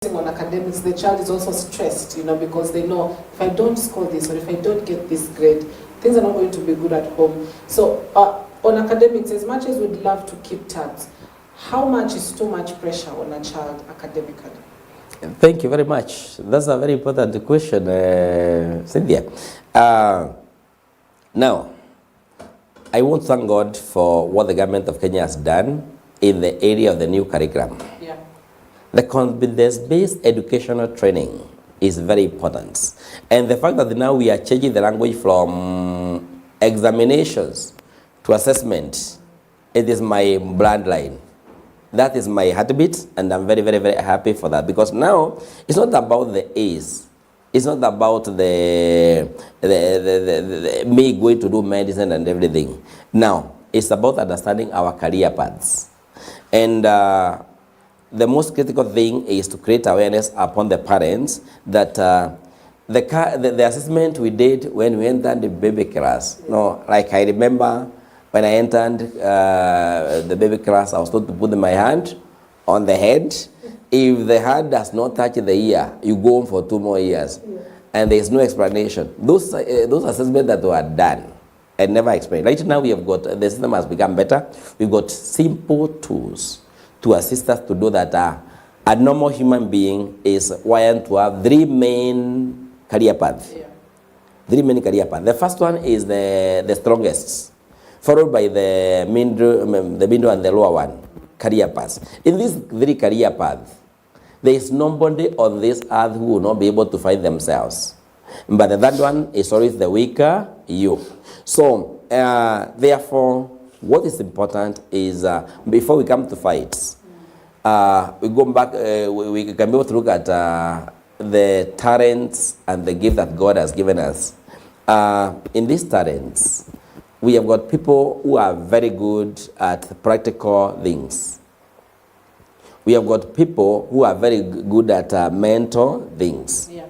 on academics, the child is also stressed, because they know if I don't score this or if I don't get this grade, things are not going to be good at home. So on academics, as much as we'd love to keep tabs, how much is too much pressure on a child academically? Thank you very much. That's a very important question, Cynthia. Now, I want to thank God for what the government of Kenya has done in the area of the new curriculum. Yeah. The competence-based educational training is very important. And the fact that now we are changing the language from examinations to assessment, it is my bloodline. That is my heartbeat, and I'm very, very, very happy for that. Because now, it's not about the A's. It's not about the me going to do medicine and everything. Now, it's about understanding our career paths. And the most critical thing is to create awareness upon the parents that the assessment we did when we entered the baby class. No, like I remember when I entered the baby class, I was told to put my hand on the head. If the hand does not touch the ear, you go on for 2 more years. Yeah. And there is no explanation. Those assessments that were done and never explained. Right now we have got, the system has become better. We've got simple tools to assist us to do that. A normal human being is wired to have 3 main career paths. Yeah. 3 main career paths. The first one is the strongest, followed by the middle and the lower one, career paths. In these 3 career paths, there is nobody on this earth who will not be able to find themselves. But the third one is always the weaker you. So, therefore, what is important is, before we come to fights, we go back, we can be able to look at the talents and the gift that God has given us. In these talents, we have got people who are very good at practical things. We have got people who are very good at mental things. Yeah.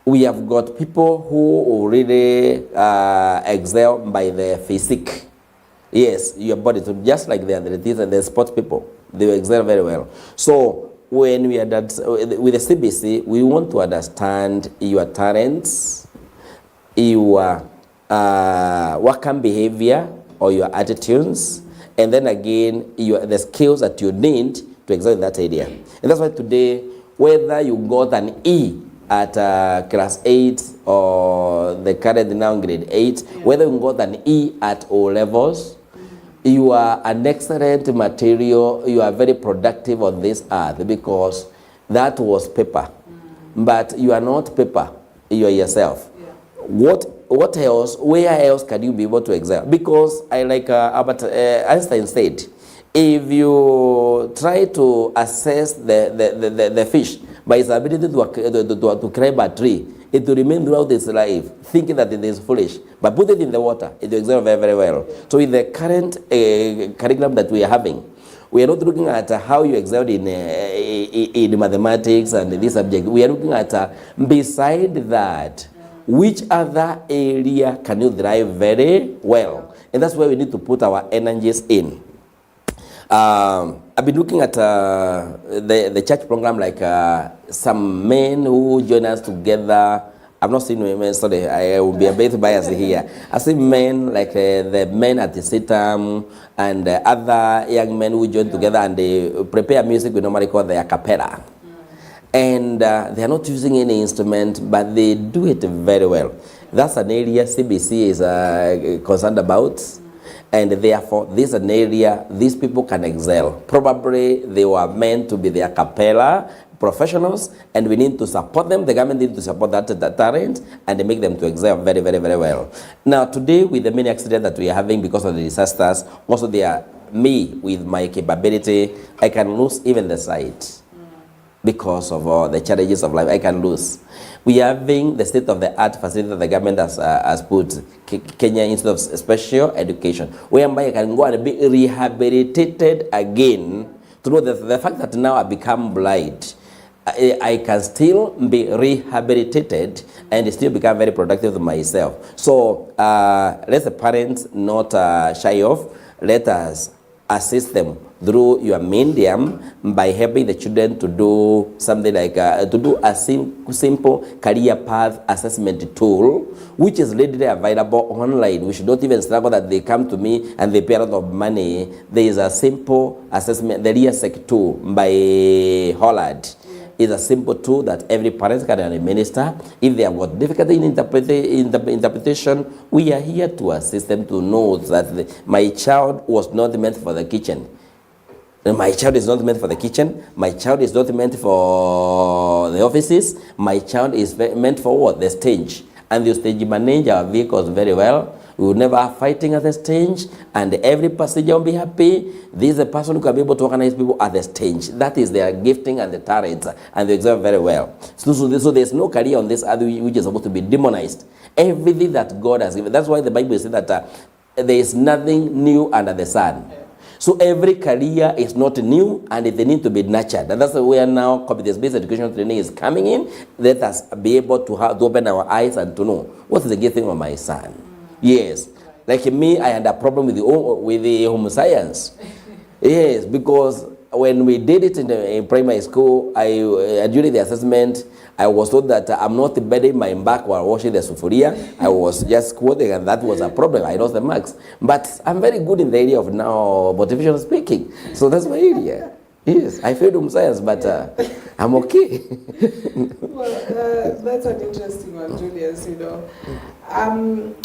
We have got people who really excel by their physique. Yes, your body, so just like the athletes and the sports people, they excel very well. So when we are with the CBC, we want to understand your talents, your working behavior or your attitudes, and then again the skills that you need to excel in that area. And that's why today, whether you got an E at class 8 or the current now grade 8, yeah, whether you got an E at O levels, you are an excellent material, you are very productive on this earth, because that was paper. But you are not paper, you are yourself. Yeah. What else, where else can you be able to excel? Because I like Albert Einstein said, if you try to assess the fish by its ability to climb a tree, it will remain throughout its life thinking that it is foolish. But put it in the water, it will excel very, very well. So with the current curriculum that we are having, we are not looking at how you excelled in mathematics and this subject. We are looking at, beside that, which other area can you drive very well? And that's where we need to put our energies in. I've been looking at the church program, like some men who join us together. I've not seen women, sorry, I will be a bit biased here. I see men like the men at the sitam and other young men who join together and they prepare music we normally call the a cappella. And they are not using any instrument, but they do it very well. That's an area CBC is concerned about. And therefore, this is an area these people can excel. Probably they were meant to be the a cappella professionals, and we need to support them. The government needs to support that talent and make them to excel very, very, very well. Now, today, with the many accidents that we are having because of the disasters, also me, with my capability, I can lose even the sight because of the challenges of life. I can lose. We are having the state-of-the-art facility that the government has put, Kenya Institute of Special Education, whereby I can go and be rehabilitated again, to know that the fact that now I become blind, I can still be rehabilitated and still become very productive to myself. So let the parents not shy off. Let us assist them through your medium by helping the children to do something like to do a simple career path assessment tool, which is readily available online. We should not even struggle that they come to me and they pay a lot of money. There is a simple assessment, the ReaSec tool by Holland. Is a simple tool that every parent can administer. If they have got difficulty in interpretation, we are here to assist them to know that my child was not meant for the kitchen. My child is not meant for the kitchen. My child is not meant for the offices. My child is meant for what? The stage. And the stage manage our vehicles very well. We will never have fighting at the stage, and every passenger will be happy. This is a person who can be able to organize people at the stage. That is their gifting and the talents, and they exert very well. So there's no career on this earth which is supposed to be demonized. Everything that God has given. That's why the Bible says that there is nothing new under the sun. So every career is not new, and they need to be nurtured. And that's where now competence-based education training is coming in. Let us be able to open our eyes and to know what is the gifting of my son. Yes, like me, I had a problem with the home science. Yes, because when we did it in primary school, during the assessment, I was told that I'm not bending my back while washing the sufuria. I was just quoting, and that was a problem. I lost the marks. But I'm very good in the area of now motivational speaking. So that's my area. Yes, I failed home science, but I'm okay. Well, that's an interesting one, Julius, you know.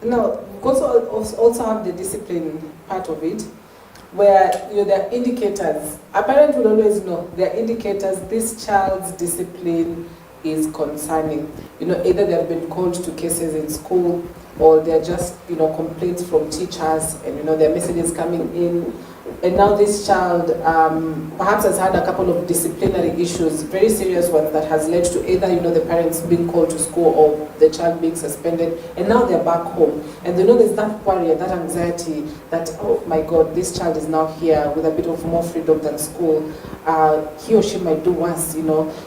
No, also have the discipline part of it, where there are indicators. A parent will always know there are indicators this child's discipline is concerning. Either they have been called to cases in school, or they're just complaints from teachers, and there are messages coming in. And now this child perhaps has had a couple of disciplinary issues, very serious ones, that has led to either the parents being called to school or the child being suspended, and now they're back home. And there's that worry, that anxiety that, oh my God, this child is now here with a bit of more freedom than school. He or she might do worse,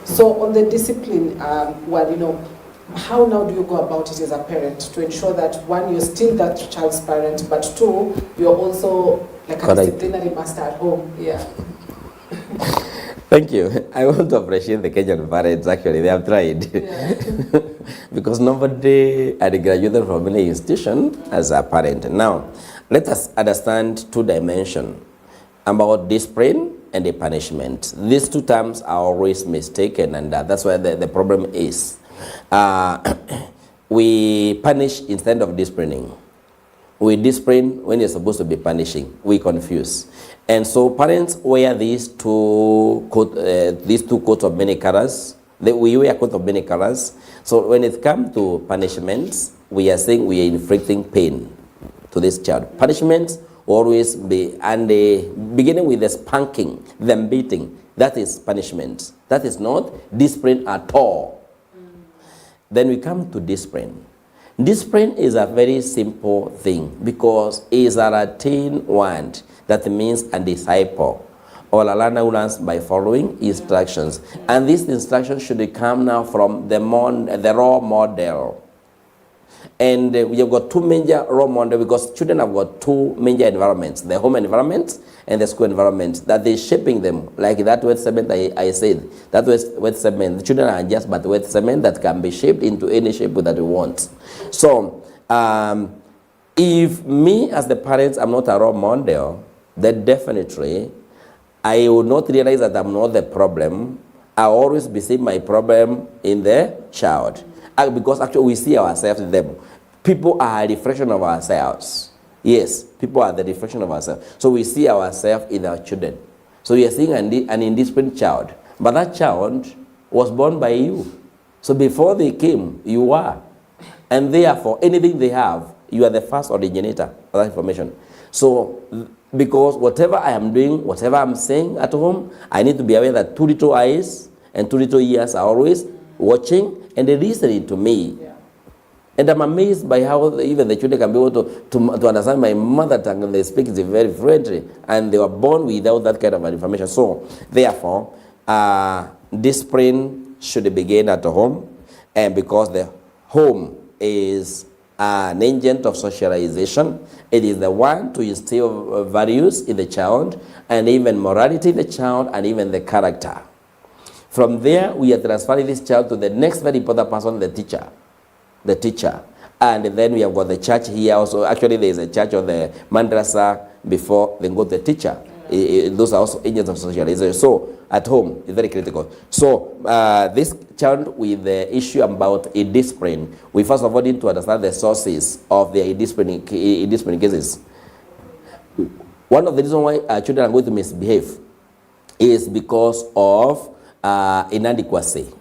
So on the discipline, how now do you go about it as a parent to ensure that, one, you're still that child's parent, but two, you're also like a disciplinary master at home? Yeah. Thank you. I want to appreciate the Kenyan parents, actually. They have tried. Yeah. Because nobody had graduated from any institution as a parent. Now, let us understand two dimensions about discipline and the punishment. These two terms are always mistaken, and that's where the problem is. We punish instead of disciplining. We discipline when you're supposed to be punishing. We confuse. And so parents wear these two coats of many colors. We wear a coat of many colors. So when it comes to punishments, we are saying we are inflicting pain to this child. Punishments always be, and beginning with the spanking, them beating, that is punishment. That is not discipline at all. Then we come to discipline. Discipline is a very simple thing because it is a Latin word that means a disciple, or a learner who learns by following instructions. And these instructions should come now from the role model. And we have got two major role models because children have got two major environments, the home environment and the school environment, that they're shaping them. Like that wet cement I said, that wet cement, the children are just but wet cement that can be shaped into any shape that we want. So, if me as the parents, I'm not a role model, then definitely I will not realize that I'm not the problem. I'll always be seeing my problem in the child. Because actually we see ourselves in them. People are a reflection of ourselves. Yes, people are the reflection of ourselves. So we see ourselves in our children. So we are seeing an indisciplined child. But that child was born by you. So before they came, you were. And therefore, anything they have, you are the first originator of that information. So, because whatever I am doing, whatever I'm saying at home, I need to be aware that two little eyes and two little ears are always watching and they're listening to me. Yeah. And I'm amazed by how even the children can be able to understand my mother tongue, and they speak it very fluently, and they were born without that kind of information. So, therefore, discipline should begin at home, and because the home is an agent of socialization. It is the one to instill values in the child, and even morality in the child, and even the character. From there, we are transferring this child to the next very important person, the teacher. The teacher. And then we have got the church here also. Actually, there is a church or the madrasa before they go to the teacher. Those are also agents of socialization. So, at home, it's very critical. So, this child with the issue about discipline, we first of all need to understand the sources of the discipline cases. One of the reasons why children are going to misbehave is because of inadequacy.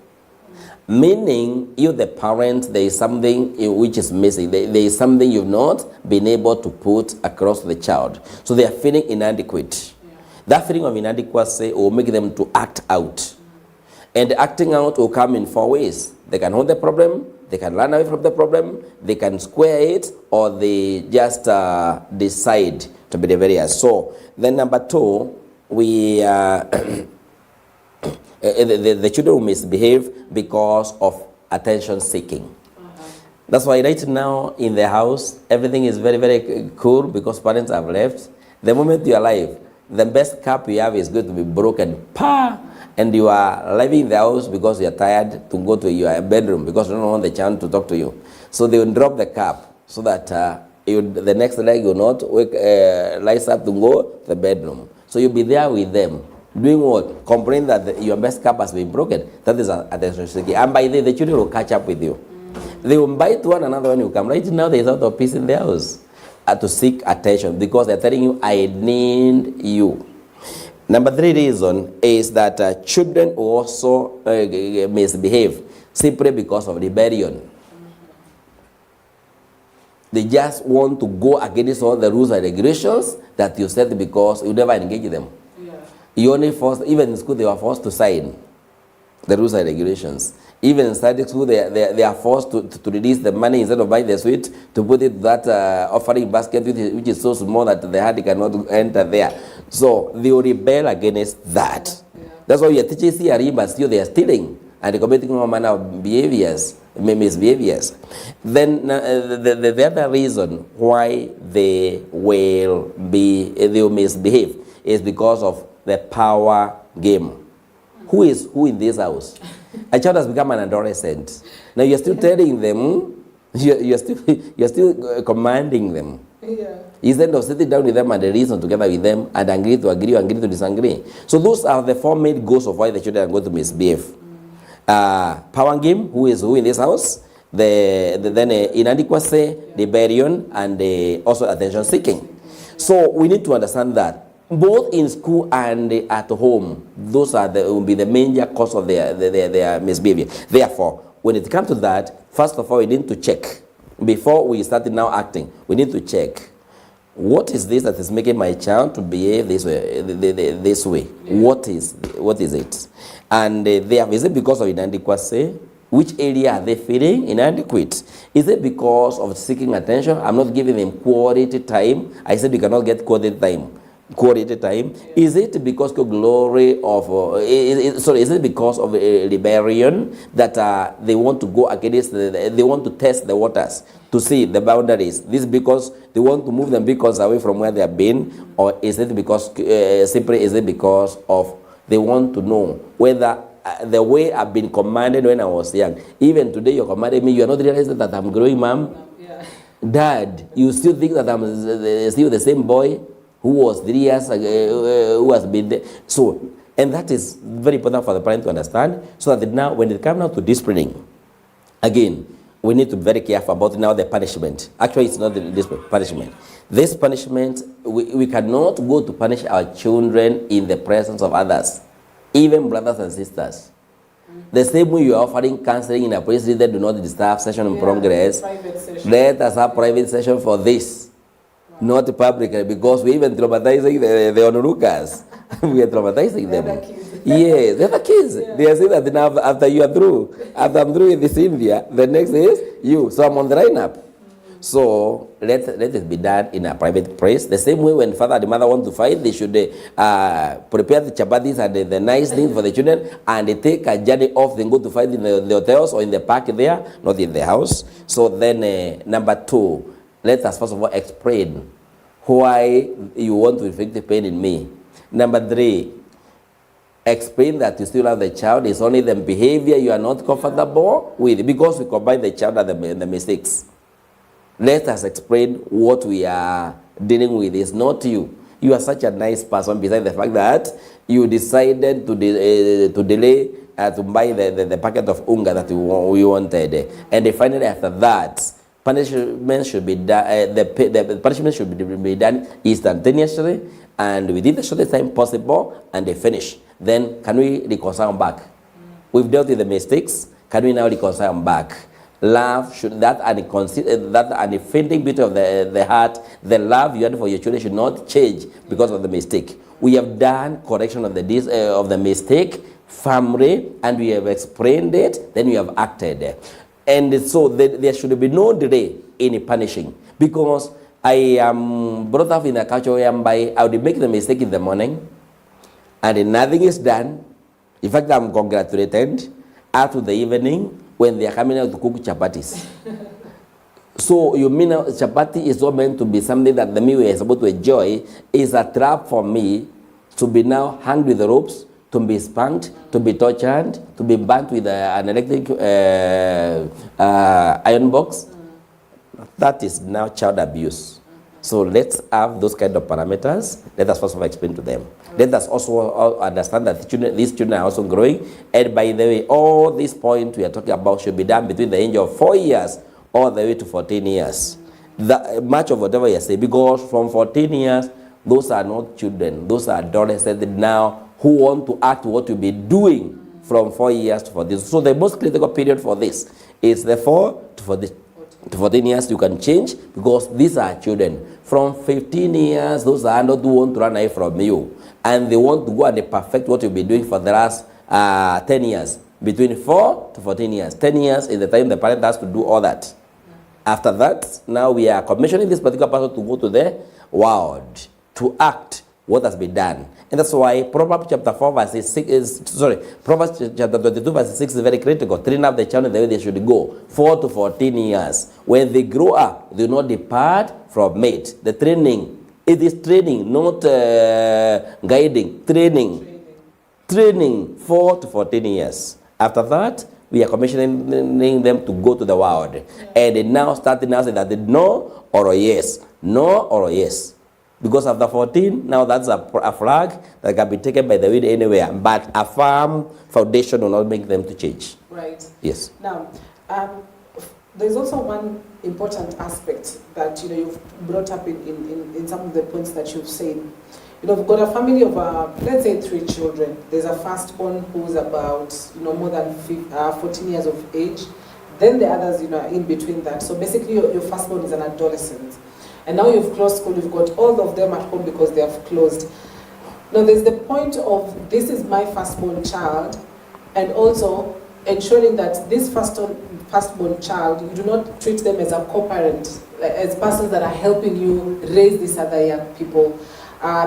Meaning, you the parent, there is something which is missing. There is something you've not been able to put across to the child. So they are feeling inadequate. Yeah. That feeling of inadequacy will make them to act out. And acting out will come in 4 ways. They can hold the problem, they can run away from the problem, they can square it, or they just decide to be the various. So, then number 2, we the children will misbehave because of attention seeking. That's why right now in the house, everything is very, very cool because parents have left. The moment you are alive, the best cup you have is going to be broken. Pa! And you are leaving the house because you are tired to go to your bedroom because you don't want the child to talk to you. So they will drop the cup so that the next leg will not rise up to go to the bedroom. So you'll be there with them. Doing what? Complain that your best cup has been broken. That is attention seeking. And by then, the children will catch up with you. They will bite one another when you come. Right now, there is a lot of peace in their house to seek attention because they're telling you, I need you. Number 3 reason is that children also misbehave simply because of rebellion. They just want to go against all the rules and regulations that you set because you never engage them. You only forced, even in school, they were forced to sign the rules and regulations. Even in study school, they are forced to release the money instead of buying the sweet, to put it that offering basket, which is so small that the hand cannot enter there. So they will rebel against that. Yeah. That's why we are teaching CRE, but still they are stealing and committing all manner of behaviors, misbehaviors. Then the other reason why they will misbehave is because of the power game. Who is who in this house? A child has become an adolescent. Now you're still telling them, you're still commanding them. Yeah. Instead of sitting down with them and reason together with them and agree to agree, agree to disagree. So those are the 4 main goals of why the children are going to misbehave. Power game, who is who in this house? Then inadequacy, rebellion, and also attention seeking. So we need to understand that both in school and at home, those will be the major cause of their misbehavior. Therefore, when it comes to that, first of all, we need to check. Before we start now acting, we need to check. What is this that is making my child to behave this way? Yeah. What is it? And is it because of inadequacy? Which area are they feeling inadequate? Is it because of seeking attention? I'm not giving them quality time. I said you cannot get quality time. Is it because of glory of is it because of rebellion that they want to go against they want to test the waters to see the boundaries? This is because they want to move them because away from where they have been, or is it because of they want to know whether the way I've been commanded when I was young, even today you're commanding me, you're not realizing that I'm growing, mom? Yeah. Dad, you still think that I'm still the same boy who was 3 years ago, who has been there? So, and that is very important for the parent to understand, so that now, when it comes now to disciplining, again, we need to be very careful about now the punishment. Actually, it's not this punishment. This punishment, we cannot go to punish our children in the presence of others, even brothers and sisters. The same way you are offering counseling in a place that do not disturb session in progress, let us have private session for this. Not publicly, because we're even traumatizing the onlookers. We are traumatizing them. Yes, they're the kids. Yeah. They are saying that now after you are through, after I'm through with this India, the next is you. So I'm on the lineup. So let it be done in a private place. The same way when father and mother want to fight, they should prepare the chapatis and the nice things for the children, and they take a journey off, then go to fight in the hotels or in the park there, not in the house. So then number 2, let us first of all explain why you want to inflict the pain in me. Number 3, explain that you still have the child. It's only the behavior you are not comfortable with, because we combine the child and the mistakes. Let us explain what we are dealing with. It's not you. You are such a nice person, besides the fact that you decided to delay to buy the packet of unga that we wanted. And finally, after that, punishment should be done. The punishment should be done instantaneously and within the shortest time possible, and they finish. Then can we reconcile back? We've dealt with the mistakes. Can we now reconcile back? Love should that unfading beauty of the heart, the love you had for your children should not change because of the mistake. We have done correction of the mistake firmly, and we have explained it. Then we have acted, and so there should be no delay in punishing, because I am brought up in a culture whereby I would make the mistake in the morning, and nothing is done. In fact, I'm congratulated after the evening when they are coming out to cook chapatis. So you mean chapati is not meant to be something that the meal is supposed to enjoy? Is a trap for me to be now hung with the ropes, to be spanked, to be tortured, to be burnt with an electric iron box. That is now child abuse. So let's have those kind of parameters. Let us first of all explain to them. Let us also understand that these children are also growing. And by the way, all these points we are talking about should be done between the age of 4 years all the way to 14 years. Much of whatever you say, because from 14 years, those are not children. Those are adolescents now who want to act what you'll be doing from 4 years to 14. So the most critical period for this is the 4 to 14 years. You can change, because these are children. From 15 years, those are not who want to run away from you, and they want to go and they perfect what you'll be doing for the last 10 years. Between 4 to 14 years. 10 years is the time the parent has to do all that. After that, now we are commissioning this particular person to go to the world to act what has been done. And that's why Proverbs chapter 4 verse 6 is, Proverbs chapter 22 verse 6 is very critical. Train up the child in the way they should go. 4 to 14 years. When they grow up, they will not depart from it. The training, it is training, not guiding. Training 4 to 14 years. After that, we are commissioning them to go to the world. And they now start announcing that they no or a yes. No or a yes. Because after 14, now that's a flag that can be taken by the wind anywhere. But a firm foundation will not make them to change. Right. Yes. Now, there's also one important aspect that you've brought up in some of the points that you've said. We've got a family of, let's say, 3 children. There's a firstborn who's about, more than 14 years of age. Then the others, in between that. So basically, your firstborn is an adolescent. And now you've closed school, you've got all of them at home because they have closed. Now there's the point of, this is my firstborn child, and also ensuring that this firstborn child, you do not treat them as a co-parent, as persons that are helping you raise these other young people.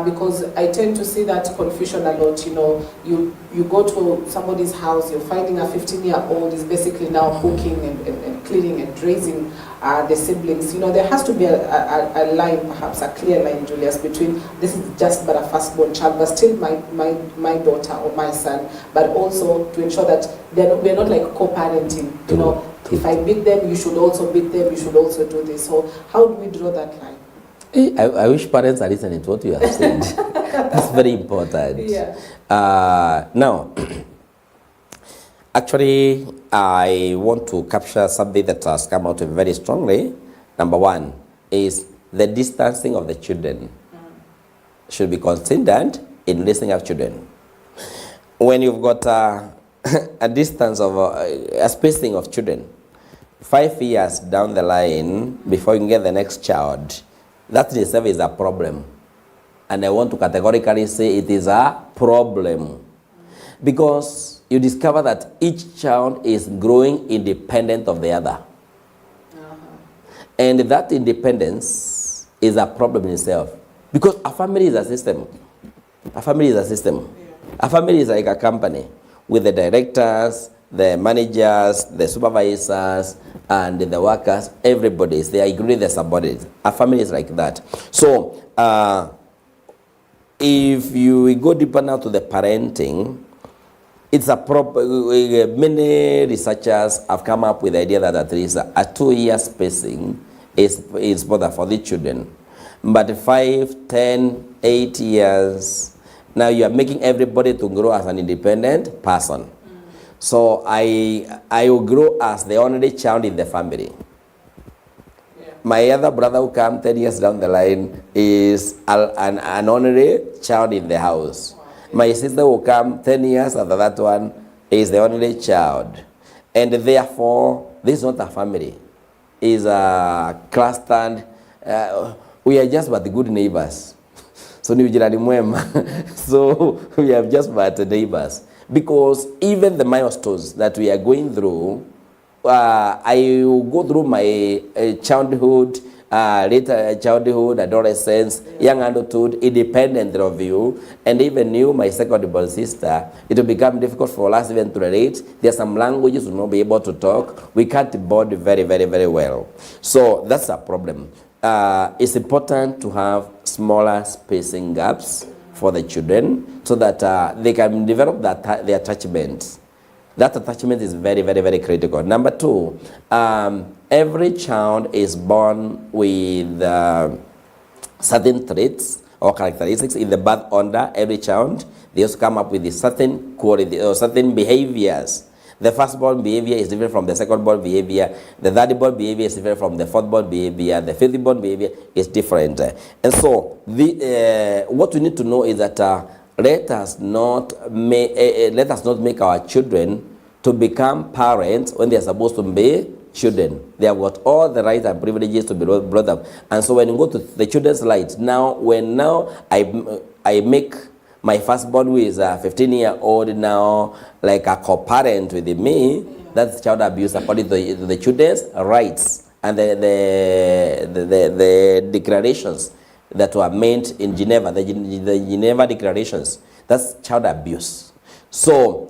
Because I tend to see that confusion a lot. You go to somebody's house, you're finding a 15-year-old is basically now cooking and cleaning and raising the siblings. There has to be a line, perhaps a clear line, Julius, between this is just but a firstborn child, but still my daughter or my son, but also to ensure that we're not like co-parenting. If I beat them, you should also beat them, you should also do this. So how do we draw that line? I wish parents are listening to what you have said. That's very important. Yeah. Now, actually, I want to capture something that has come out very strongly. Number 1 is the distancing of the children should be considered in raising up children. When you've got a distance of a spacing of children, 5 years down the line before you can get the next child, that in itself is a problem. And I want to categorically say it is a problem. Because you discover that each child is growing independent of the other. And that independence is a problem in itself. Because a family is a system. A family is a system. A family is like a company with the directors, the managers, the supervisors, and the workers. Everybody is there, including the subordinates. A family is like that. So, if you go deeper now to the parenting, it's a many researchers have come up with the idea that at least a 2-year spacing is better for the children. But 5, 10, 8 years, now you are making everybody to grow as an independent person. So I will grow as the only child in the family. My other brother who comes 10 years down the line is an only child in the house. My sister will come 10 years after that one is the only child. And therefore, this is not a family. It's a clustered, we are just but good neighbors. So so we are just but neighbors. Because even the milestones that we are going through, I will go through my childhood, later childhood, adolescence, young adulthood, independent of you, and even you, my second-born sister, it will become difficult for us even to relate. There are some languages we will not be able to talk. We can't bond very, very, very well. So that's a problem. It's important to have smaller spacing gaps for the children so that they can develop their attachment. That attachment is very, very, very critical. Number 2, every child is born with certain traits or characteristics in the birth order. Every child, they also come up with certain quality or certain behaviors. The firstborn behavior is different from the secondborn behavior. The thirdborn behavior is different from the fourthborn behavior. The fifthborn behavior is different. And so, what we need to know is that let us not make our children to become parents when they are supposed to be children. They have got all the rights and privileges to be brought up. And so when you go to the children's rights, now I make my firstborn, who is a 15-year-old now, like a co-parent with me, that's child abuse according to the children's rights and the declarations that were made in Geneva, the Geneva Declarations. That's child abuse. So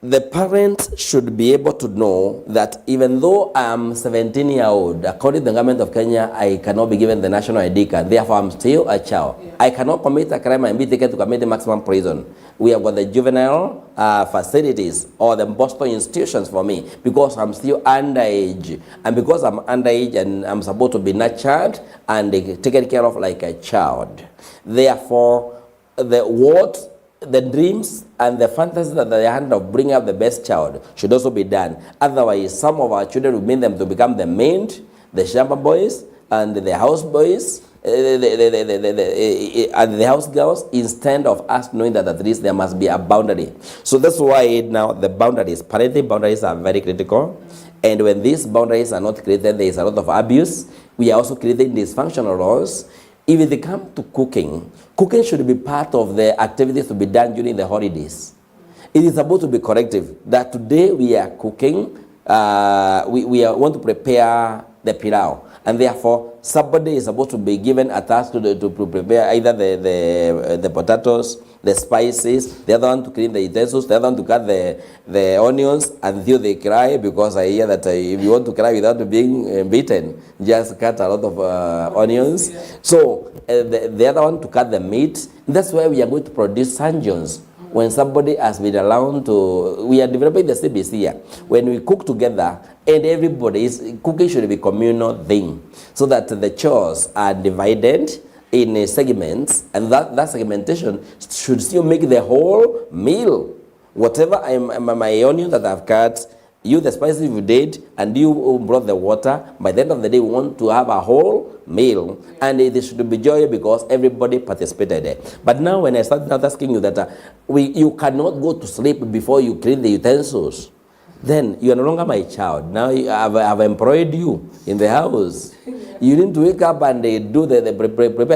the parent should be able to know that even though I'm 17-year-old, according to the government of Kenya, I cannot be given the national ID card. Therefore, I'm still a child. Yeah. I cannot commit a crime and be taken to commit the maximum prison. We have got the juvenile facilities or the Boston institutions for me because I'm still underage. And because I'm underage and I'm supposed to be nurtured and taken care of like a child. Therefore, the dreams and the fantasies that they have of bringing up the best child should also be done. Otherwise, some of our children will mean them to become the maid, the shamba boys, and the house boys, and the house girls, instead of us knowing that at least there must be a boundary. So that's why now the boundaries, parenting boundaries are very critical. And when these boundaries are not created, there is a lot of abuse. We are also creating dysfunctional laws. If they come to cooking, cooking should be part of the activities to be done during the holidays. It is supposed to be corrective that today we are cooking, we want to prepare the pilau, and therefore somebody is supposed to be given a task to prepare either the potatoes, the spices, the other one to clean the utensils, the other one to cut the onions until they cry, because I hear that if you want to cry without being beaten, just cut a lot of onions. Yeah. So the other one to cut the meat. That's why we are going to produce sanjons. When somebody has been allowed to, we are developing the CBC here. When we cook together, and cooking should be a communal thing, so that the chores are divided in segments, and that segmentation should still make the whole meal. Whatever my onion that I've cut, you the spices you did, and you brought the water. By the end of the day, we want to have a whole meal, and it should be joyous because everybody participated. But now when I started asking you that you cannot go to sleep before you clean the utensils, then you are no longer my child. Now I've employed you in the house. You need to wake up and prepare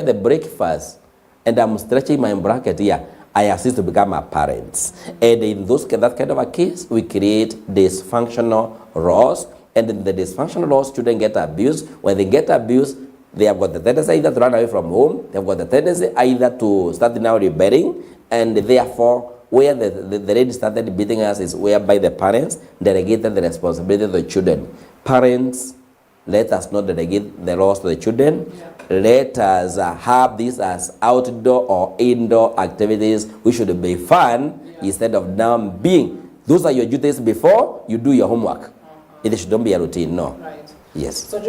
the breakfast. And I'm stretching my bracket here. I assist to become a parent. And in that kind of a case, we create dysfunctional laws And in the dysfunctional laws, children get abused. When they get abused, they have got the tendency either to run away from home, they have got the tendency either to start now rebelling, and therefore, where the lady started beating us is whereby the parents delegated the responsibility to the children. Parents, let us not delegate the laws to the children. Yeah. Let us have this as outdoor or indoor activities which should be fun, instead of now being, those are your duties before you do your homework. It should not be a routine, no. Right. Yes. So